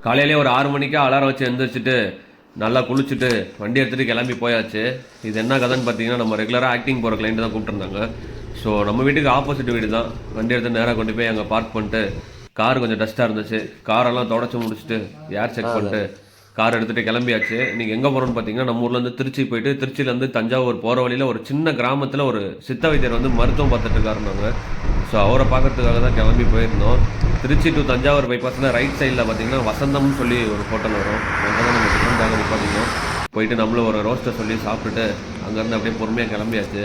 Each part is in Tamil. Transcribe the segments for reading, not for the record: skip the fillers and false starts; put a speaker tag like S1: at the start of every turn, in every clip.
S1: காலையிலே ஒரு 6 மணிக்கு அலாரம் வச்சு எழுந்திரிச்சிட்டு நல்லா குளிச்சுட்டு வண்டி எடுத்துகிட்டு கிளம்பி போயாச்சு. இது என்ன கதைன்னு பார்த்தீங்கன்னா, நம்ம ரெகுலராக ஆக்டிங் போகிற கிளைண்ட் தான் கூப்பிட்டுருந்தாங்க. ஸோ நம்ம வீட்டுக்கு ஆப்போசிட் வீடு தான். வண்டி எடுத்து நேராக கொண்டு போய் அங்கே பார்க் பண்ணிட்டு, கார் கொஞ்சம் டஸ்ட்டாக இருந்துச்சு, காரெல்லாம் தொடச்சி முடிச்சுட்டு ஏர் செக் பண்ணிட்டு கார் எடுத்துகிட்டு கிளம்பியாச்சு. இன்றைக்கி எங்கே போகிறோன்னு பார்த்தீங்கன்னா, நம்ம ஊர்லேருந்து திருச்சி போயிட்டு திருச்சியிலேருந்து தஞ்சாவூர் போகிற வழியில் ஒரு சின்ன கிராமத்தில் ஒரு சித்த வைத்தியர் வந்து மருத்துவம் பார்த்துட்டு இருக்காருன்னாங்க. ஸோ அவரை பார்க்கறதுக்காக தான் கிளம்பி போயிருந்தோம். திருச்சி டு தஞ்சாவூர் பைபாஸில் ரைட் சைடில் பார்த்தீங்கன்னா வசந்தம்னு சொல்லி ஒரு ஹோட்டல் வரும். அங்கே தான் நம்ம டிஃபரெண்டாக நிற்பாட்டினோம். போயிட்டு நம்மளும் ஒரு ரோஸ்ட்டை சொல்லி சாப்பிட்டுட்டு அங்கேருந்து அப்படியே பொறுமையாக கிளம்பியாச்சு.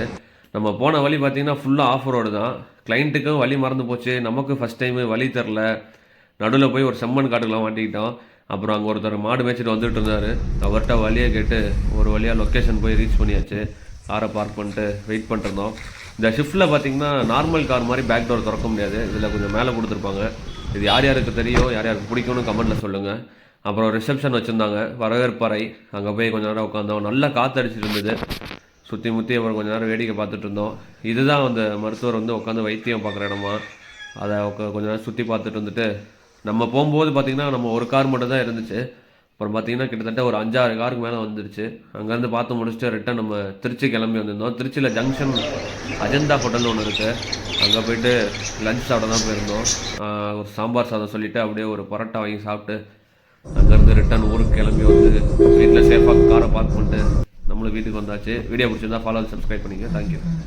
S1: நம்ம போன வழி பார்த்தீங்கன்னா ஃபுல்லாக ஆஃப் ரோடு தான். கிளைண்ட்டுக்கும் வழி மறந்து போச்சு, நமக்கு ஃபஸ்ட் டைமு வழி தெரில. நடுவில் போய் ஒரு செம்மண் காட்டுக்கெலாம் மாட்டிக்கிட்டோம். அப்புறம் அங்கே ஒருத்தர் மாடு மேய்ச்சிட்டு வந்துட்டு இருந்தார். அவர்கிட்ட வழியை கேட்டு ஒரு வழியாக லொக்கேஷன் போய் ரீச் பண்ணியாச்சு. காரை பார்க் பண்ணிட்டு வெயிட் பண்ணிருந்தோம். இந்த ஷிஃப்ட்டில் பார்த்தீங்கன்னா நார்மல் கார் மாதிரி பேக் டோர் திறக்க முடியாது. இதில் கொஞ்சம் மேலே கொடுத்துருப்பாங்க. இது யார் யாருக்கு தெரியும், யார் யாருக்கு பிடிக்கும்னு கமெண்ட்டில் சொல்லுங்கள். அப்புறம் ரிசப்ஷன் வச்சுருந்தாங்க, வரவேற்பறை. அங்கே போய் கொஞ்சம் நேரம் உட்காந்தோம். நல்லா காற்றடிச்சிட்டு இருந்தது. சுற்றி முற்றி அப்புறம் கொஞ்சம் நேரம் வேடிக்கை பார்த்துட்டு இருந்தோம். இதுதான் அந்த மருத்துவர் வந்து உட்காந்து வைத்தியம் பார்க்குற இடமா. அதை கொஞ்சம் நேரம் சுற்றி பார்த்துட்டு வந்துட்டு நம்ம போகும்போது பார்த்திங்கன்னா நம்ம ஒரு கார் மட்டும் தான் இருந்துச்சு. அப்புறம் பார்த்திங்கன்னா கிட்டத்தட்ட ஒரு 5-6 காருக்கு மேலே வந்துருச்சு. அங்கேருந்து பார்த்து முடிச்சுட்டு ரிட்டன் நம்ம திருச்சி கிளம்பி வந்திருந்தோம். திருச்சியில் ஜங்ஷன் அஜந்தா ஹோட்டல்னு ஒன்று இருக்குது. அங்கே போயிட்டு லஞ்ச் சாப்பிட தான் போயிருந்தோம். ஒரு சாம்பார் சாதம் சொல்லிவிட்டு அப்படியே ஒரு பரோட்டா வாங்கி சாப்பிட்டு அங்கேருந்து ரிட்டன் ஊருக்கு கிளம்பி வந்து வீட்டில் சேஃபாக காரை பார்க் பண்ணிட்டு நம்மளும் வீட்டுக்கு வந்தாச்சு. வீடியோ பிடிச்சிருந்தா ஃபாலோ சப்ஸ்கிரைப் பண்ணிங்க. தேங்க்யூ.